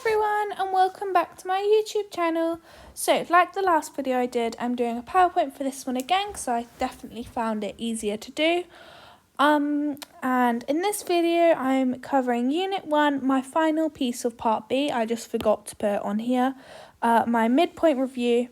Everyone, and welcome back to my YouTube channel. So like the last video I did, I'm doing a PowerPoint for this one again because I definitely found it easier to do. And in this video I'm covering Unit 1, my final piece of Part B. I just forgot to put it on here. My midpoint review.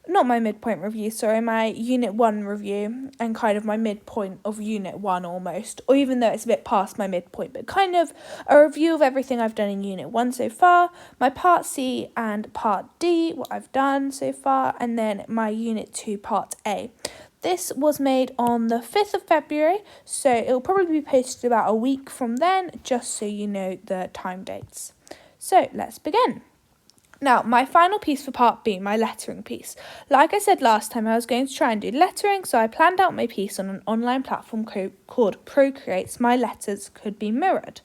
Not my midpoint review, sorry, my Unit 1 review and kind of my midpoint of Unit 1 almost, or even though it's a bit past my midpoint, but kind of a review of everything I've done in Unit 1 so far, my Part C and Part D, what I've done so far, and then my Unit 2 Part A. This was made on the 5th of February, so it'll probably be posted about a week from then, just so you know the time dates. So let's begin. Now, my final piece for Part B, my lettering piece. Like I said last time, I was going to try and do lettering, so I planned out my piece on an online platform called Procreate, so my letters could be mirrored.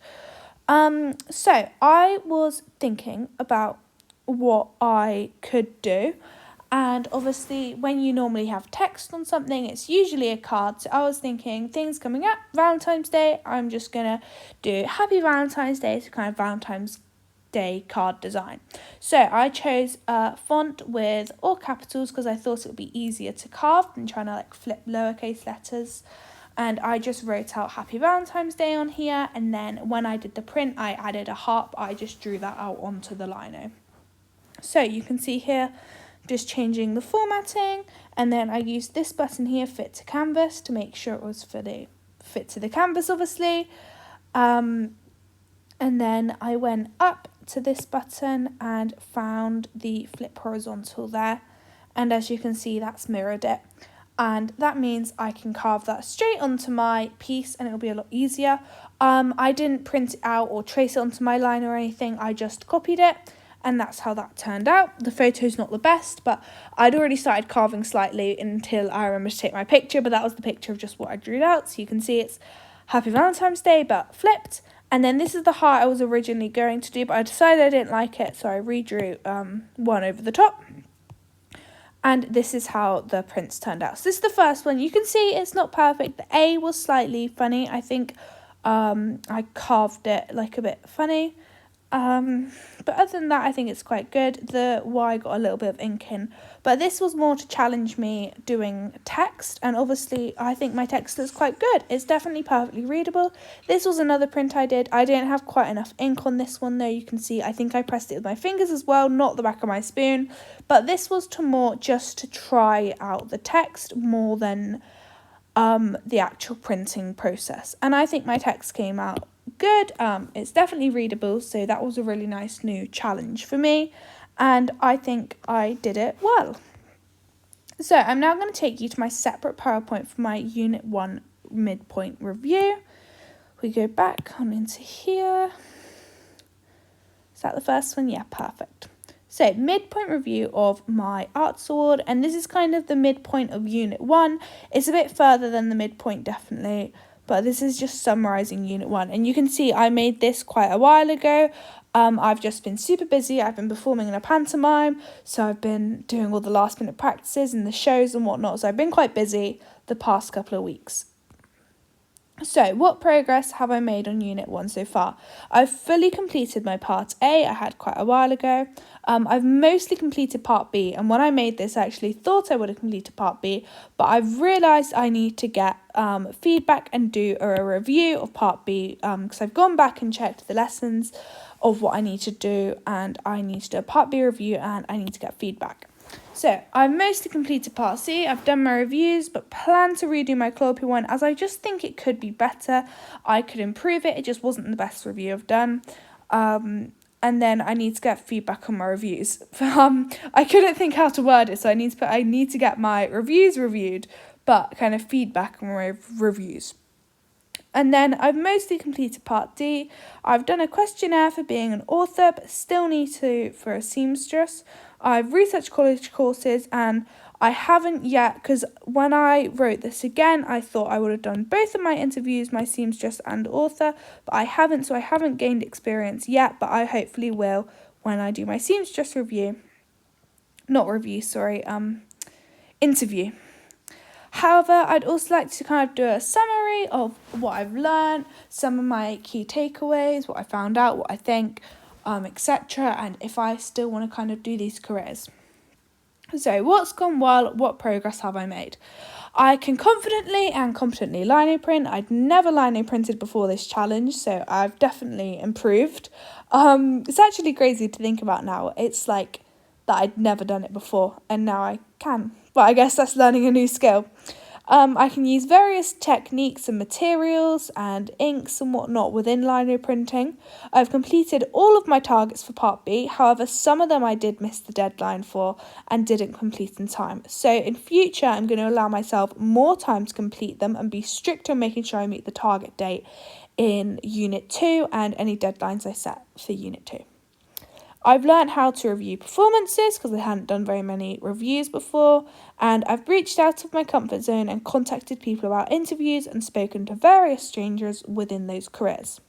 So I was thinking about what I could do, and obviously when you normally have text on something, it's usually a card. So I was thinking, things coming up, Valentine's Day, I'm just going to do Happy Valentine's Day, so kind of Valentine's Day card design. So I chose a font with all capitals because I thought it would be easier to carve than trying to flip lowercase letters. And I just wrote out Happy Valentine's Day on here, and then when I did the print I added a heart, but I just drew that out onto the lino. So you can see here just changing the formatting, and then I used this button here, fit to canvas, to make sure it was fit to the canvas obviously. And then I went up to this button and found the flip horizontal there, and as you can see that's mirrored it, and that means I can carve that straight onto my piece and it'll be a lot easier. I didn't print it out or trace it onto my line or anything, I just copied it, and that's how that turned out. The photo's not the best, but I'd already started carving slightly until I remembered to take my picture, but that was the picture of just what I drew out, so you can see it's Happy Valentine's Day but flipped. And then this is the heart I was originally going to do, but I decided I didn't like it, so I redrew one over the top. And this is how the prints turned out. So this is the first one. You can see it's not perfect. The A was slightly funny. I think I carved it a bit funny. But other than that, I think it's quite good. The Y got a little bit of ink in, but this was more to challenge me doing text, and obviously I think my text looks quite good. It's definitely perfectly readable. This was another print I did. I didn't have quite enough ink on this one though. You can see I think I pressed it with my fingers as well, not the back of my spoon, but this was just to try out the text more than the actual printing process, and I think my text came out good. It's definitely readable, so that was a really nice new challenge for me, and I think I did it well. So I'm now going to take you to my separate PowerPoint for my Unit 1 midpoint review. We go back on into here. Is that the first one? Yeah, perfect. So midpoint review of my Arts Award, and this is kind of the midpoint of Unit 1. It's a bit further than the midpoint definitely, but this is just summarising Unit 1. And you can see I made this quite a while ago. I've just been super busy. I've been performing in a pantomime, so I've been doing all the last minute practices and the shows and whatnot. So I've been quite busy the past couple of weeks. So what progress have I made on Unit 1 so far? I've fully completed my Part A I had quite a while ago. I've mostly completed Part B, and when I made this I actually thought I would have completed Part B, but I've realised I need to get feedback and do a review of Part B, because I've gone back and checked the lessons of what I need to do, and I need to do a Part B review and I need to get feedback. So I've mostly completed Part C, I've done my reviews, but plan to redo my Clopy one as I just think it could be better. I could improve it, it just wasn't the best review I've done. And then I need to get feedback on my reviews. I couldn't think how to word it, so I need to get my reviews reviewed, but kind of feedback on my reviews. And then I've mostly completed Part D. I've done a questionnaire for being an author, but still need to for a seamstress. I've researched college courses, and I haven't yet, because when I wrote this again, I thought I would have done both of my interviews, my seamstress and author, but I haven't, so I haven't gained experience yet, but I hopefully will when I do my seamstress interview. However, I'd also like to kind of do a summary of what I've learned, some of my key takeaways, what I found out, what I think. etc. And if I still want to kind of do these careers. So what's gone well? What progress have I made? I can confidently and competently lino print. I'd never lino printed before this challenge, so I've definitely improved. It's actually crazy to think about now. It's like that I'd never done it before and now I can. But I guess that's learning a new skill. I can use various techniques and materials and inks and whatnot within lino printing. I've completed all of my targets for Part B, however some of them I did miss the deadline for and didn't complete in time. So in future I'm going to allow myself more time to complete them and be strict on making sure I meet the target date in Unit 2 and any deadlines I set for Unit 2. I've learned how to review performances because I hadn't done very many reviews before, and I've reached out of my comfort zone and contacted people about interviews and spoken to various strangers within those careers.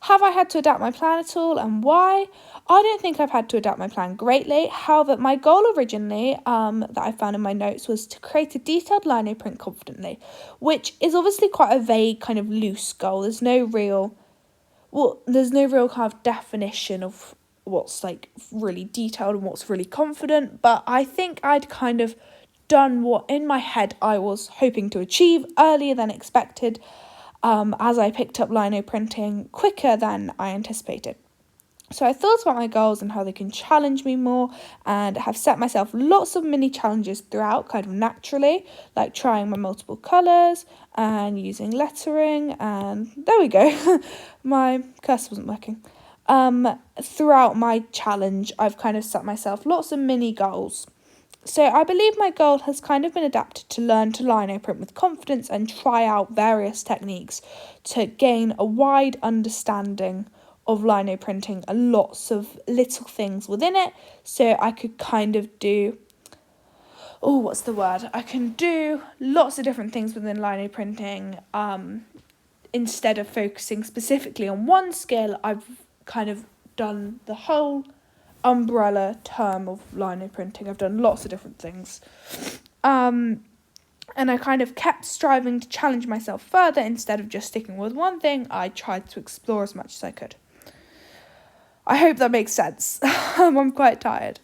Have I had to adapt my plan at all, and why? I don't think I've had to adapt my plan greatly. However, my goal originally that I found in my notes was to create a detailed lino print confidently, which is obviously quite a vague kind of loose goal. There's no real kind of definition of what's like really detailed and what's really confident, but I think I'd kind of done what in my head I was hoping to achieve earlier than expected, as I picked up lino printing quicker than I anticipated. So I thought about my goals and how they can challenge me more, and have set myself lots of mini challenges throughout kind of naturally, like trying my multiple colours and using lettering, and there we go, my cursor wasn't working. Throughout my challenge, I've kind of set myself lots of mini goals. So I believe my goal has kind of been adapted to learn to lino print with confidence and try out various techniques to gain a wide understanding of lino printing and lots of little things within it, so I could kind of do I can do lots of different things within lino printing. Instead of focusing specifically on one skill, I've kind of done the whole umbrella term of lino printing. I've done lots of different things. And I kind of kept striving to challenge myself further. Instead of just sticking with one thing, I tried to explore as much as I could. I hope that makes sense. I'm quite tired.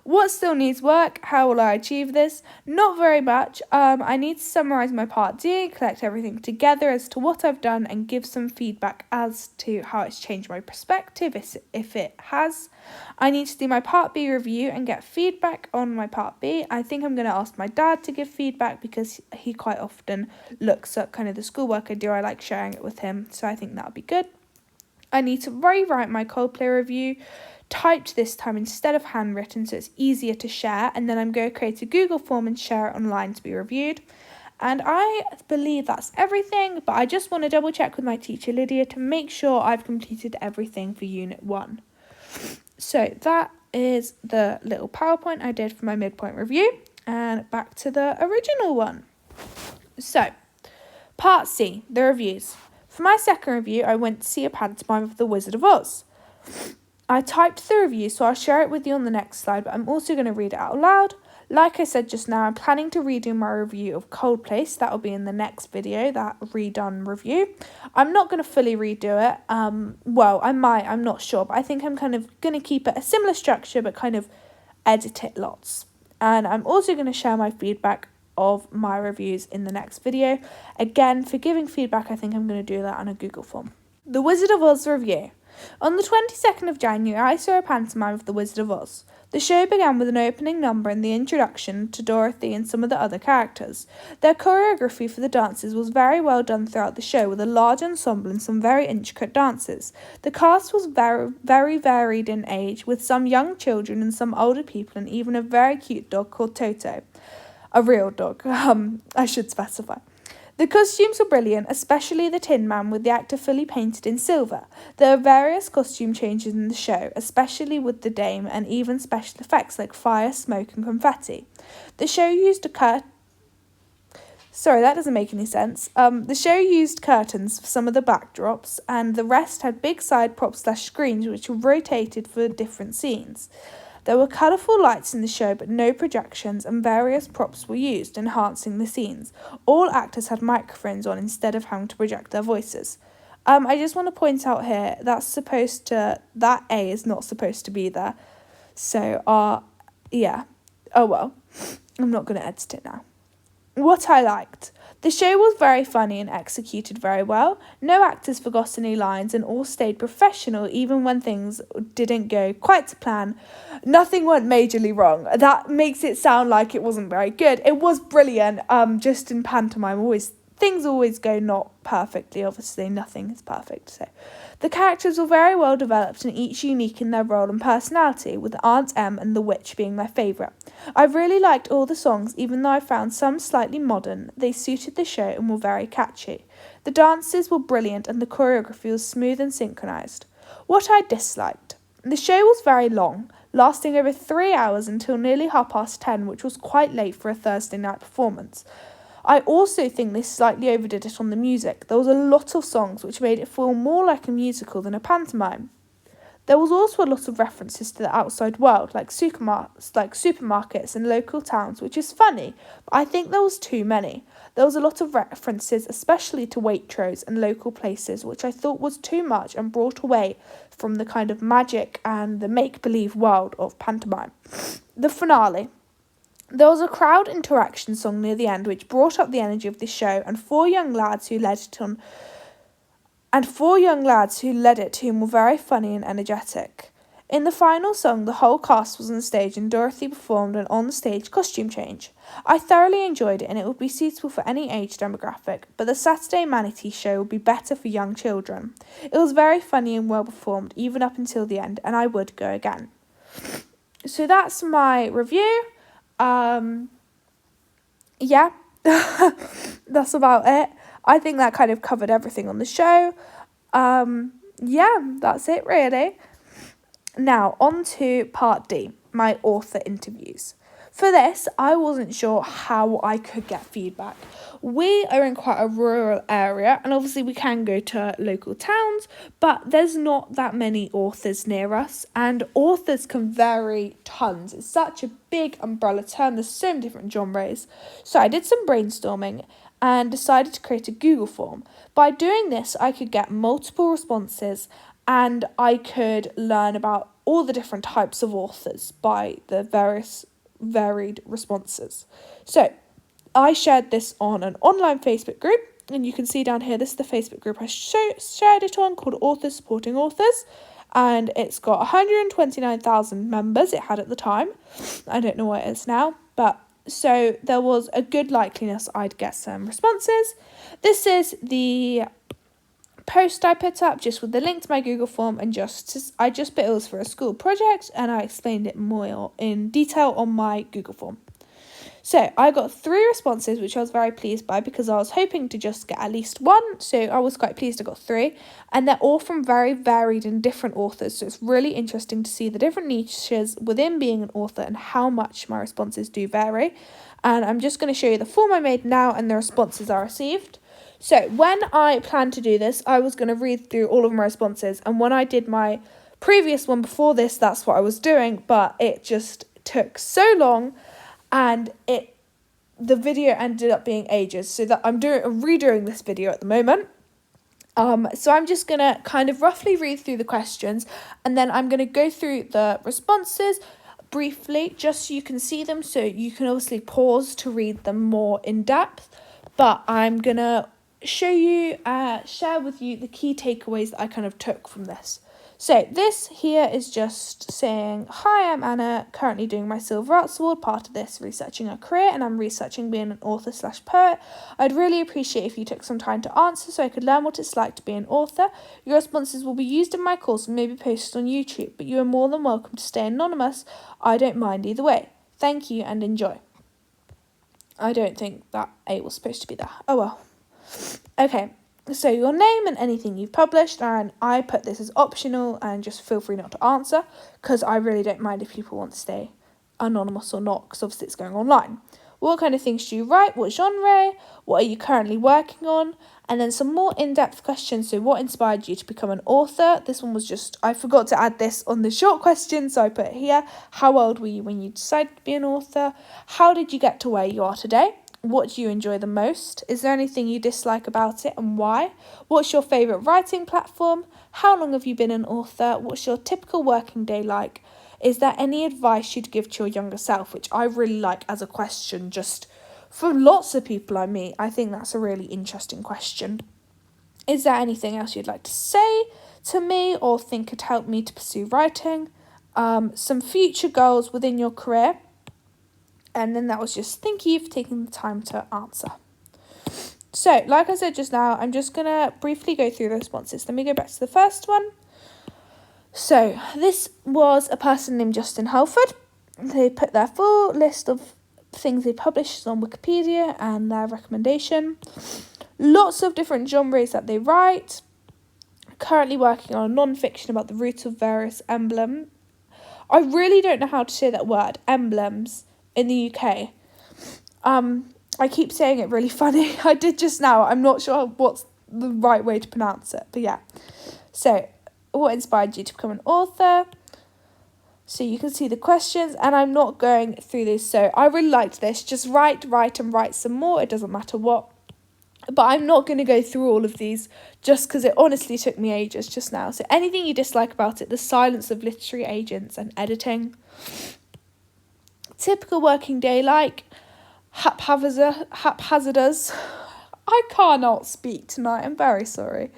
What still needs work? How will I achieve this? Not very much. I need to summarise my Part D, collect everything together as to what I've done and give some feedback as to how it's changed my perspective, if it has. I need to do my Part B review and get feedback on my Part B. I think I'm going to ask my dad to give feedback because he quite often looks up kind of the schoolwork I do. I like sharing it with him, so I think that would be good. I need to rewrite my Coldplay review, typed this time instead of handwritten so it's easier to share, and then I'm going to create a Google form and share it online to be reviewed. And I believe that's everything, but I just want to double check with my teacher Lydia to make sure I've completed everything for Unit 1. So that is the little PowerPoint I did for my midpoint review, and back to the original one. So, Part C, the reviews. For my second review, I went to see a pantomime of The Wizard of Oz. I typed the review, so I'll share it with you on the next slide, but I'm also going to read it out loud. Like I said just now, I'm planning to redo my review of Coldplay, so that will be in the next video, that redone review. I'm not going to fully redo it. I might, I'm not sure, but I think I'm kind of going to keep it a similar structure, but kind of edit it lots. And I'm also going to share my feedback of my reviews in the next video. Again, for giving feedback, I think I'm going to do that on a Google form. The Wizard of Oz review. On the 22nd of January, I saw a pantomime of The Wizard of Oz. The show began with an opening number and the introduction to Dorothy and some of the other characters. Their choreography for the dances was very well done throughout the show, with a large ensemble and some very intricate dances. The cast was very varied in age, with some young children and some older people, and even a very cute dog called Toto. A real dog, I should specify. The costumes were brilliant, especially the Tin Man with the actor fully painted in silver. There are various costume changes in the show, especially with the Dame, and even special effects like fire, smoke and confetti. The show used Sorry, that doesn't make any sense. The show used curtains for some of the backdrops, and the rest had big side props / screens which were rotated for different scenes. There were colourful lights in the show, but no projections, and various props were used, enhancing the scenes. All actors had microphones on instead of having to project their voices. I just want to point out here, that A is not supposed to be there. So, yeah. Oh well, I'm not going to edit it now. What I liked. The show was very funny and executed very well. No actors forgot any lines and all stayed professional even when things didn't go quite to plan. Nothing went majorly wrong. That makes it sound like it wasn't very good. It was brilliant. Just in pantomime, things always go not perfectly. Obviously, nothing is perfect. So, the characters were very well developed and each unique in their role and personality, with Aunt Em and the Witch being my favourite. I really liked all the songs, even though I found some slightly modern. They suited the show and were very catchy. The dances were brilliant and the choreography was smooth and synchronised. What I disliked. The show was very long, lasting over 3 hours until nearly 10:30, which was quite late for a Thursday night performance. I also think they slightly overdid it on the music. There was a lot of songs which made it feel more like a musical than a pantomime. There was also a lot of references to the outside world, like supermarkets and local towns, which is funny, but I think there was too many. There was a lot of references, especially to Waitrose and local places, which I thought was too much and brought away from the kind of magic and the make-believe world of pantomime. The finale. There was a crowd interaction song near the end which brought up the energy of the show, and four young lads who led it to him were very funny and energetic. In the final song, the whole cast was on stage and Dorothy performed an on-stage costume change. I thoroughly enjoyed it and it would be suitable for any age demographic, but the Saturday Manatee show would be better for young children. It was very funny and well performed, even up until the end, and I would go again. So that's my review. Yeah, that's about it. I think that kind of covered everything on the show. Yeah, that's it really. Now, on to part D, my author interviews. For this, I wasn't sure how I could get feedback. We are in quite a rural area, and obviously we can go to local towns, but there's not that many authors near us, and authors can vary tons. It's such a big umbrella term, there's so many different genres. So I did some brainstorming and decided to create a Google form. By doing this, I could get multiple responses and I could learn about all the different types of authors by the various varied responses. So I shared this on an online Facebook group, and you can see down here, this is the Facebook group I shared it on, called Authors Supporting Authors, and it's got 129,000 members it had at the time. I don't know what it is now, but so there was a good likeliness I'd get some responses. This is the post I put up just with the link to my Google form, and I just put it was for a school project and I explained it more in detail on my Google form. So I got 3 responses, which I was very pleased by because I was hoping to just get at least 1. So I was quite pleased I got 3, and they're all from very varied and different authors. So it's really interesting to see the different niches within being an author and how much my responses do vary. And I'm just going to show you the form I made now and the responses I received. So when I planned to do this, I was going to read through all of my responses. And when I did my previous one before this, that's what I was doing. But it just took so long and the video ended up being ages. So that I'm redoing this video at the moment. So I'm just going to kind of roughly read through the questions. And then I'm going to go through the responses briefly, just so you can see them. So you can obviously pause to read them more in depth. But I'm going to share with you the key takeaways that I kind of took from this. So this here is just saying, hi, I'm Anna, currently doing my Silver Arts Award, part of this researching a career, and I'm researching being an author/poet. I'd really appreciate if you took some time to answer so I could learn what it's like to be an author. Your responses will be used in my course and maybe posted on YouTube, but you are more than welcome to stay anonymous. I don't mind either way. Thank you and enjoy. I don't think that A was supposed to be there. Oh well. Okay, so your name and anything you've published, and I put this as optional and just feel free not to answer because I really don't mind if people want to stay anonymous or not, because obviously it's going online. What kind of things do you write? What genre? What are you currently working on? And then some more in-depth questions. So what inspired you to become an author? This one was just, I forgot to add this on the short question, so I put it here. How old were you when you decided to be an author? How did you get to where you are today? What do you enjoy the most? Is there anything you dislike about it and why? What's your favourite writing platform? How long have you been an author? What's your typical working day like? Is there any advice you'd give to your younger self? Which I really like as a question, just for lots of people I meet. I think that's a really interesting question. Is there anything else you'd like to say to me or think could help me to pursue writing? Some future goals within your career. And then that was just thank you for taking the time to answer. So, like I said just now, I'm just going to briefly go through the responses. Let me go back to the first one. So, this was a person named Justin Halford. They put their full list of things they published on Wikipedia and their recommendation. Lots of different genres that they write. Currently working on a non-fiction about the root of various emblems. I really don't know how to say that word, emblems, in the UK. I keep saying it really funny. I did just now. I'm not sure what's the right way to pronounce it. But yeah. So, what inspired you to become an author? So you can see the questions. And I'm not going through this. So, I really liked this. Just write, and write some more. It doesn't matter what. But I'm not going to go through all of these just because it honestly took me ages just now. So, anything you dislike about it, the silence of literary agents and editing. Typical working day like haphazardous. I cannot speak tonight, I'm very sorry.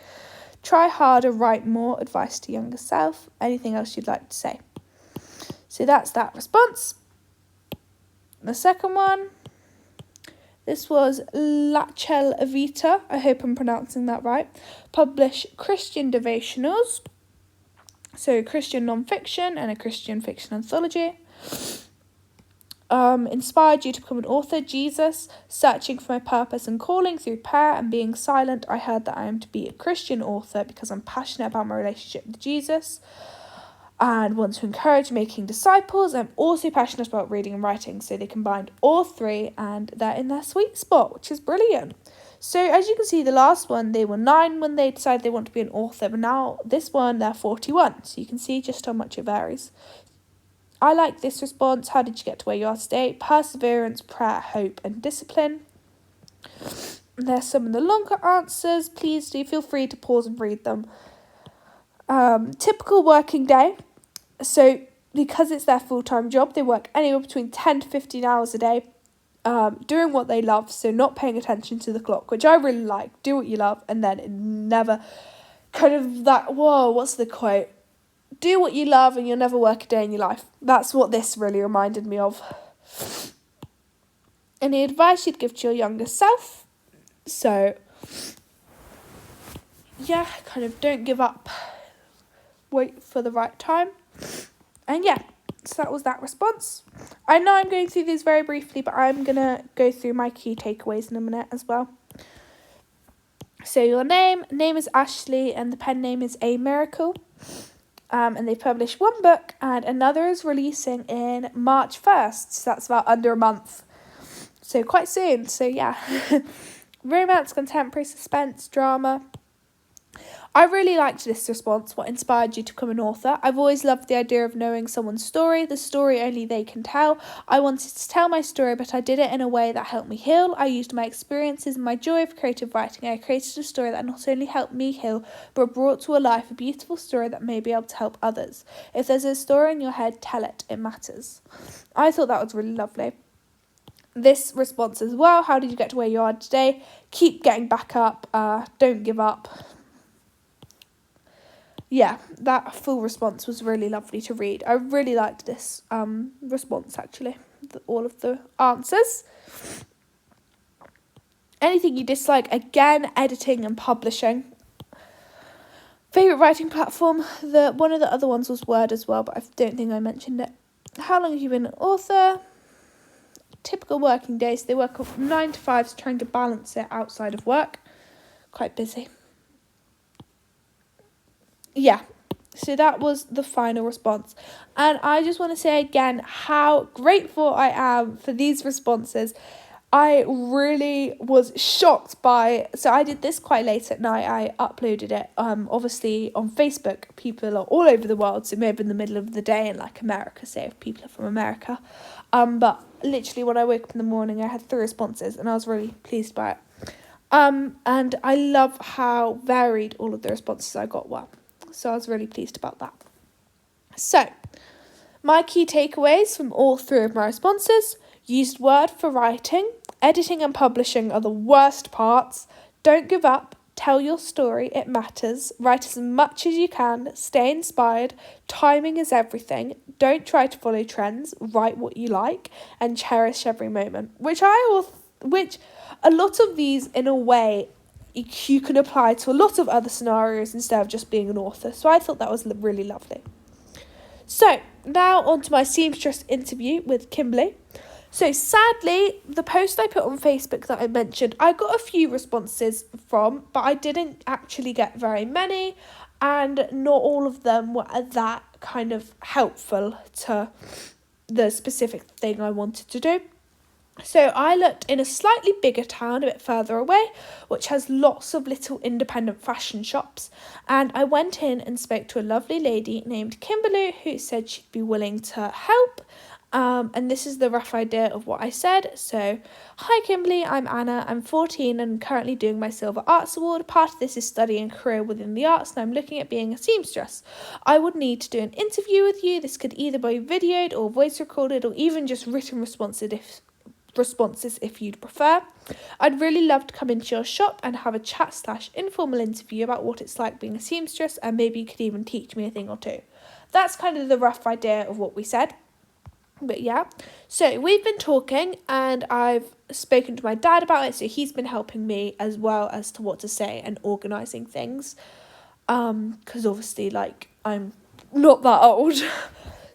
Try harder, write more, advice to younger self. Anything else you'd like to say? So that's that response. The second one, this was Lachel Avita, I hope I'm pronouncing that right. Publish Christian devotionals, so Christian non-fiction and a Christian fiction anthology. Inspired you to become an author, Jesus, searching for my purpose and calling through prayer and being silent. I heard that I am to be a Christian author because I'm passionate about my relationship with Jesus and want to encourage making disciples. I'm also passionate about reading and writing, so they combined all three and they're in their sweet spot, which is brilliant. So as you can see, the last one, they were 9 when they decided they want to be an author, but now this one, they're 41, so you can see just how much it varies. I like this response. How did you get to where you are today? Perseverance, prayer, hope, and discipline. There's some of the longer answers. Please do feel free to pause and read them. Typical working day. So because it's their full-time job, they work anywhere between 10 to 15 hours a day, doing what they love, so not paying attention to the clock, which I really like. Do what you love, and then it never kind of that, whoa, what's the quote? Do what you love and you'll never work a day in your life. That's what this really reminded me of. Any advice you'd give to your younger self? So, yeah, kind of don't give up. Wait for the right time. And yeah, so that was that response. I know I'm going through these very briefly, but I'm going to go through my key takeaways in a minute as well. So your name is Ashley and the pen name is A Miracle. And they published one book and another is releasing in March 1st. So that's about under a month. So quite soon. So yeah. Romance, contemporary, suspense, drama. I really liked this response. What inspired you to become an author? I've always loved the idea of knowing someone's story, the story only they can tell. I wanted to tell my story, but I did it in a way that helped me heal. I used my experiences and my joy of creative writing. I created a story that not only helped me heal, but brought to life a beautiful story that may be able to help others. If there's a story in your head, tell it. It matters. I thought that was really lovely. This response as well. How did you get to where you are today? Keep getting back up. Don't give up. Yeah, that full response was really lovely to read. I really liked this response, actually, all of the answers. Anything you dislike? Again, editing and publishing. Favourite writing platform? One of the other ones was Word as well, but I don't think I mentioned it. How long have you been an author? Typical working days. They work 9 to 5, trying to balance it outside of work. Quite busy. Yeah, so that was the final response. And I just want to say again how grateful I am for these responses. I really was shocked by, so I did this quite late at night. I uploaded it obviously on Facebook. People are all over the world, so maybe in the middle of the day in like America, say if people are from America. But literally when I woke up in the morning, I had 3 responses and I was really pleased by it. And I love how varied all of the responses I got were. So I was really pleased about that. So, my key takeaways from all 3 of my responses: used Word for writing, editing and publishing are the worst parts, don't give up, tell your story, it matters, write as much as you can, stay inspired, timing is everything, don't try to follow trends, write what you like, and cherish every moment. Which a lot of these, in a way, you can apply to a lot of other scenarios instead of just being an author. So I thought that was really lovely. So, now on to my seamstress interview with Kimberly. So, sadly, the post I put on Facebook that I mentioned, I got a few responses from, but I didn't actually get very many, and not all of them were that kind of helpful to the specific thing I wanted to do. So I looked in a slightly bigger town a bit further away, which has lots of little independent fashion shops, and I went in and spoke to a lovely lady named Kimberly who said she'd be willing to help. And this is the rough idea of what I said. So, hi Kimberly, I'm Anna, I'm 14 and currently doing my Silver Arts Award. Part of this is studying a career within the arts and I'm looking at being a seamstress. I would need to do an interview with you. This could either be videoed or voice recorded or even just written responses if you'd prefer. I'd really love to come into your shop and have a chat/informal interview about what it's like being a seamstress, and maybe you could even teach me a thing or two. That's kind of the rough idea of what we said. But yeah, so we've been talking and I've spoken to my dad about it, so he's been helping me as well as to what to say and organising things. Because obviously, like, I'm not that old.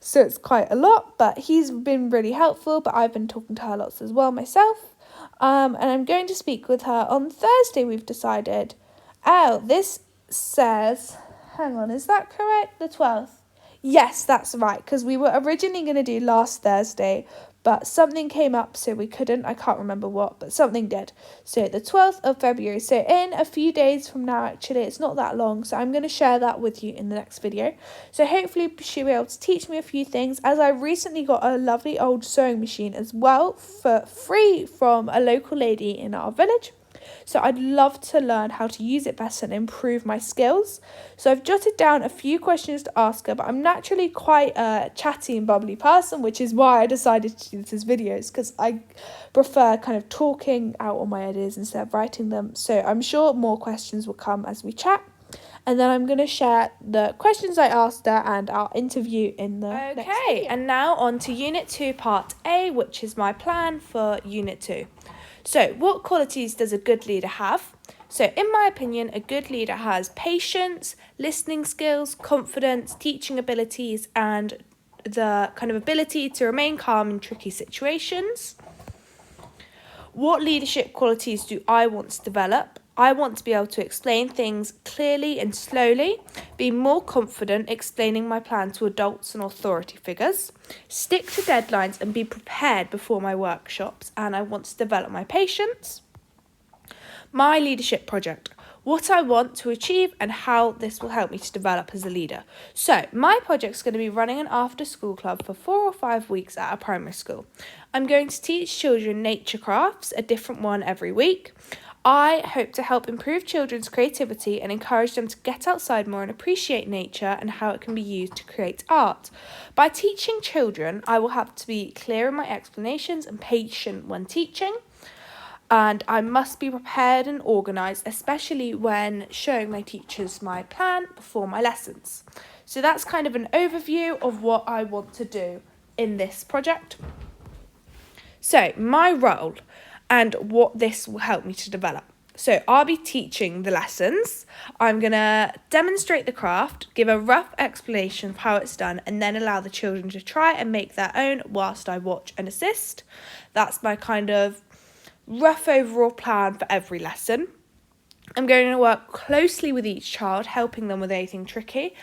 So it's quite a lot, but he's been really helpful, but I've been talking to her lots as well myself. And I'm going to speak with her on Thursday, we've decided. Oh, this says, hang on, is that correct? The 12th? Yes, that's right, because we were originally going to do last Thursday, but something came up, so we couldn't. I can't remember what, but something did. So the 12th of February, so in a few days from now, actually, it's not that long, so I'm going to share that with you in the next video. So hopefully she'll be able to teach me a few things, as I recently got a lovely old sewing machine as well for free from a local lady in our village. So I'd love to learn how to use it better and improve my skills. So I've jotted down a few questions to ask her, but I'm naturally quite a chatty and bubbly person, which is why I decided to do these videos, because I prefer kind of talking out all my ideas instead of writing them. So I'm sure more questions will come as we chat. And then I'm going to share the questions I asked her and our interview in the next video. And now on to Unit 2 Part A, which is my plan for Unit 2. So, what qualities does a good leader have? So, in my opinion, a good leader has patience, listening skills, confidence, teaching abilities, and the kind of ability to remain calm in tricky situations. What leadership qualities do I want to develop? I want to be able to explain things clearly and slowly, be more confident explaining my plan to adults and authority figures, stick to deadlines and be prepared before my workshops, and I want to develop my patience. My leadership project, what I want to achieve and how this will help me to develop as a leader. So my project's going to be running an after school club for 4 or 5 weeks at a primary school. I'm going to teach children nature crafts, a different one every week. I hope to help improve children's creativity and encourage them to get outside more and appreciate nature and how it can be used to create art. By teaching children, I will have to be clear in my explanations and patient when teaching. And I must be prepared and organised, especially when showing my teachers my plan before my lessons. So that's kind of an overview of what I want to do in this project. So my role and what this will help me to develop. So I'll be teaching the lessons. I'm going to demonstrate the craft, give a rough explanation of how it's done, and then allow the children to try and make their own whilst I watch and assist. That's my kind of rough overall plan for every lesson. I'm going to work closely with each child, helping them with anything tricky.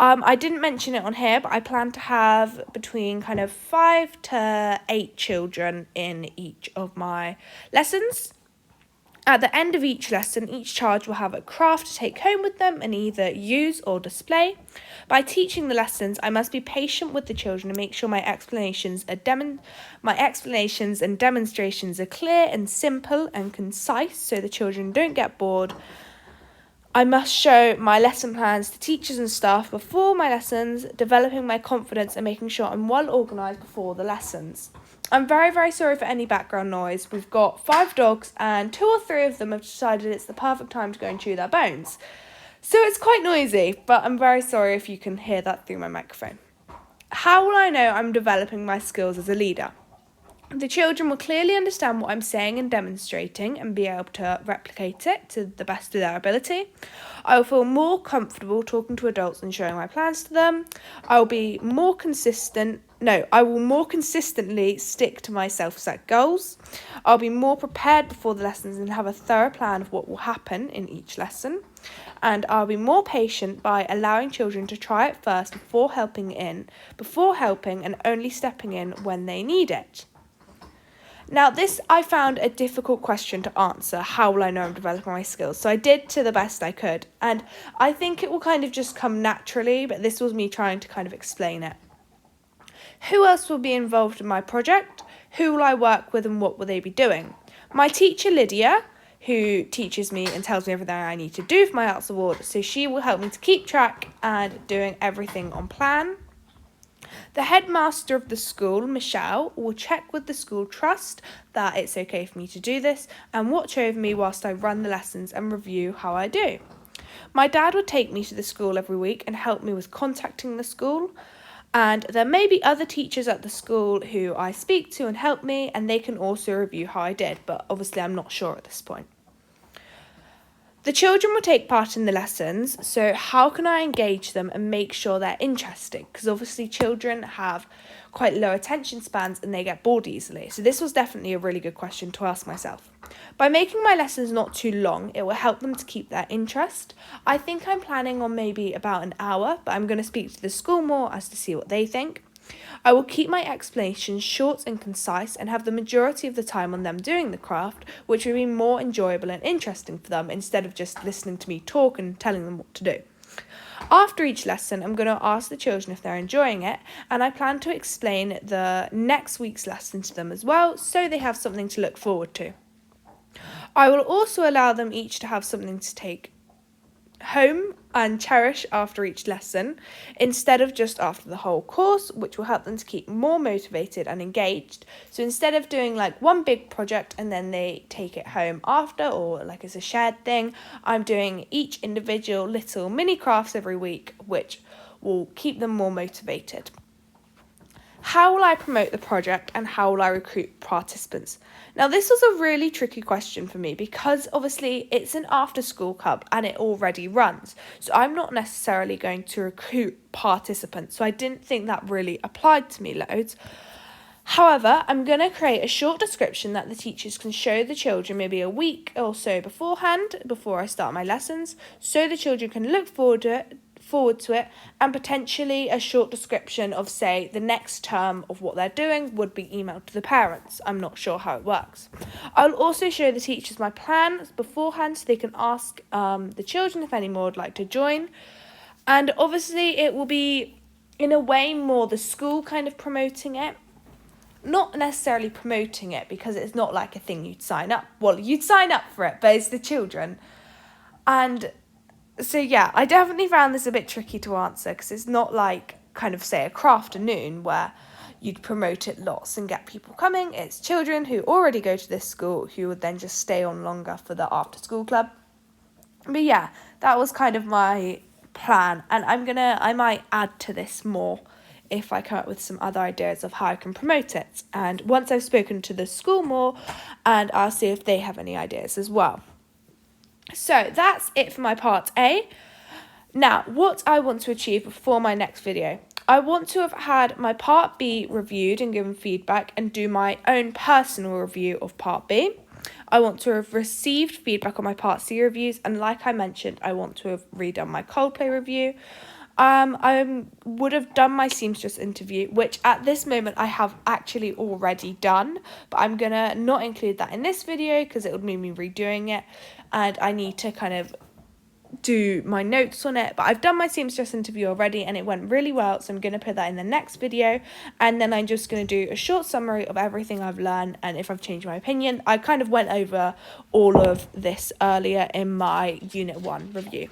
I didn't mention it on here, but I plan to have between kind of 5 to 8 children in each of my lessons. At the end of each lesson, each child will have a craft to take home with them and either use or display. By teaching the lessons, I must be patient with the children and make sure my explanations and demonstrations are clear and simple and concise so the children don't get bored. I must show my lesson plans to teachers and staff before my lessons, developing my confidence and making sure I'm well organised before the lessons. I'm very, very sorry for any background noise. We've got 5 dogs and 2 or 3 of them have decided it's the perfect time to go and chew their bones. So it's quite noisy, but I'm very sorry if you can hear that through my microphone. How will I know I'm developing my skills as a leader? The children will clearly understand what I'm saying and demonstrating and be able to replicate it to the best of their ability. I will feel more comfortable talking to adults and showing my plans to them. I will more consistently stick to my self-set goals. I'll be more prepared before the lessons and have a thorough plan of what will happen in each lesson. And I'll be more patient by allowing children to try it first before helping and only stepping in when they need it. Now, this I found a difficult question to answer. How will I know I'm developing my skills? So I did to the best I could. And I think it will kind of just come naturally, but this was me trying to kind of explain it. Who else will be involved in my project? Who will I work with and what will they be doing? My teacher, Lydia, who teaches me and tells me everything I need to do for my Arts Award. So she will help me to keep track and doing everything on plan. The headmaster of the school, Michelle, will check with the school trust that it's okay for me to do this and watch over me whilst I run the lessons and review how I do. My dad will take me to the school every week and help me with contacting the school. And there may be other teachers at the school who I speak to and help me, and they can also review how I did, but obviously I'm not sure at this point. The children will take part in the lessons, so how can I engage them and make sure they're interesting? Because obviously children have quite low attention spans and they get bored easily. So this was definitely a really good question to ask myself. By making my lessons not too long, it will help them to keep their interest. I think I'm planning on maybe about an hour, but I'm going to speak to the school more as to see what they think. I will keep my explanations short and concise and have the majority of the time on them doing the craft, which will be more enjoyable and interesting for them instead of just listening to me talk and telling them what to do. After each lesson, I'm going to ask the children if they're enjoying it, and I plan to explain the next week's lesson to them as well, so they have something to look forward to. I will also allow them each to have something to take home and cherish after each lesson instead of just after the whole course, which will help them to keep more motivated and engaged. So instead of doing like one big project and then they take it home after, or like it's a shared thing, I'm doing each individual little mini crafts every week, which will keep them more motivated. How will I promote the project and how will I recruit participants? Now, this was a really tricky question for me because obviously it's an after-school club and it already runs. So I'm not necessarily going to recruit participants. So I didn't think that really applied to me loads. However, I'm going to create a short description that the teachers can show the children maybe a week or so beforehand, before I start my lessons, so the children can look forward to it, and potentially a short description of, say, the next term of what they're doing would be emailed to the parents. I'm not sure how it works. I'll also show the teachers my plans beforehand so they can ask the children if any more would like to join. And obviously it will be, in a way, more the school kind of promoting it. Not necessarily promoting it because it's not like a thing you'd sign up. Well, you'd sign up for it, but it's the children. And so yeah, I definitely found this a bit tricky to answer because it's not like kind of say a crafternoon where you'd promote it lots and get people coming. It's children who already go to this school who would then just stay on longer for the after school club. But yeah, that was kind of my plan, and I might add to this more if I come up with some other ideas of how I can promote it. And once I've spoken to the school more, and I'll see if they have any ideas as well. So that's it for my part A. Now, what I want to achieve before my next video. I want to have had my part B reviewed and given feedback and do my own personal review of part B. I want to have received feedback on my part C reviews, and like I mentioned, I want to have redone my Coldplay review. I would have done my seamstress interview, which at this moment I have actually already done, but I'm gonna not include that in this video because it would mean me redoing it, and I need to kind of do my notes on it. But I've done my seamstress interview already and it went really well, so I'm going to put that in the next video, and then I'm just going to do a short summary of everything I've learned and if I've changed my opinion. I kind of went over all of this earlier in my Unit 1 review.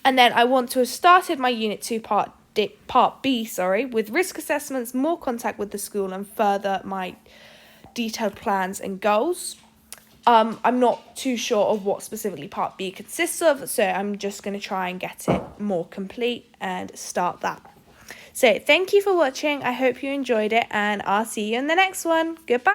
And then I want to have started my Unit 2 Part B, with risk assessments, more contact with the school, and further my detailed plans and goals. I'm not too sure of what specifically Part B consists of, so I'm just going to try and get it more complete and start that. So thank you for watching. I hope you enjoyed it, and I'll see you in the next one. Goodbye.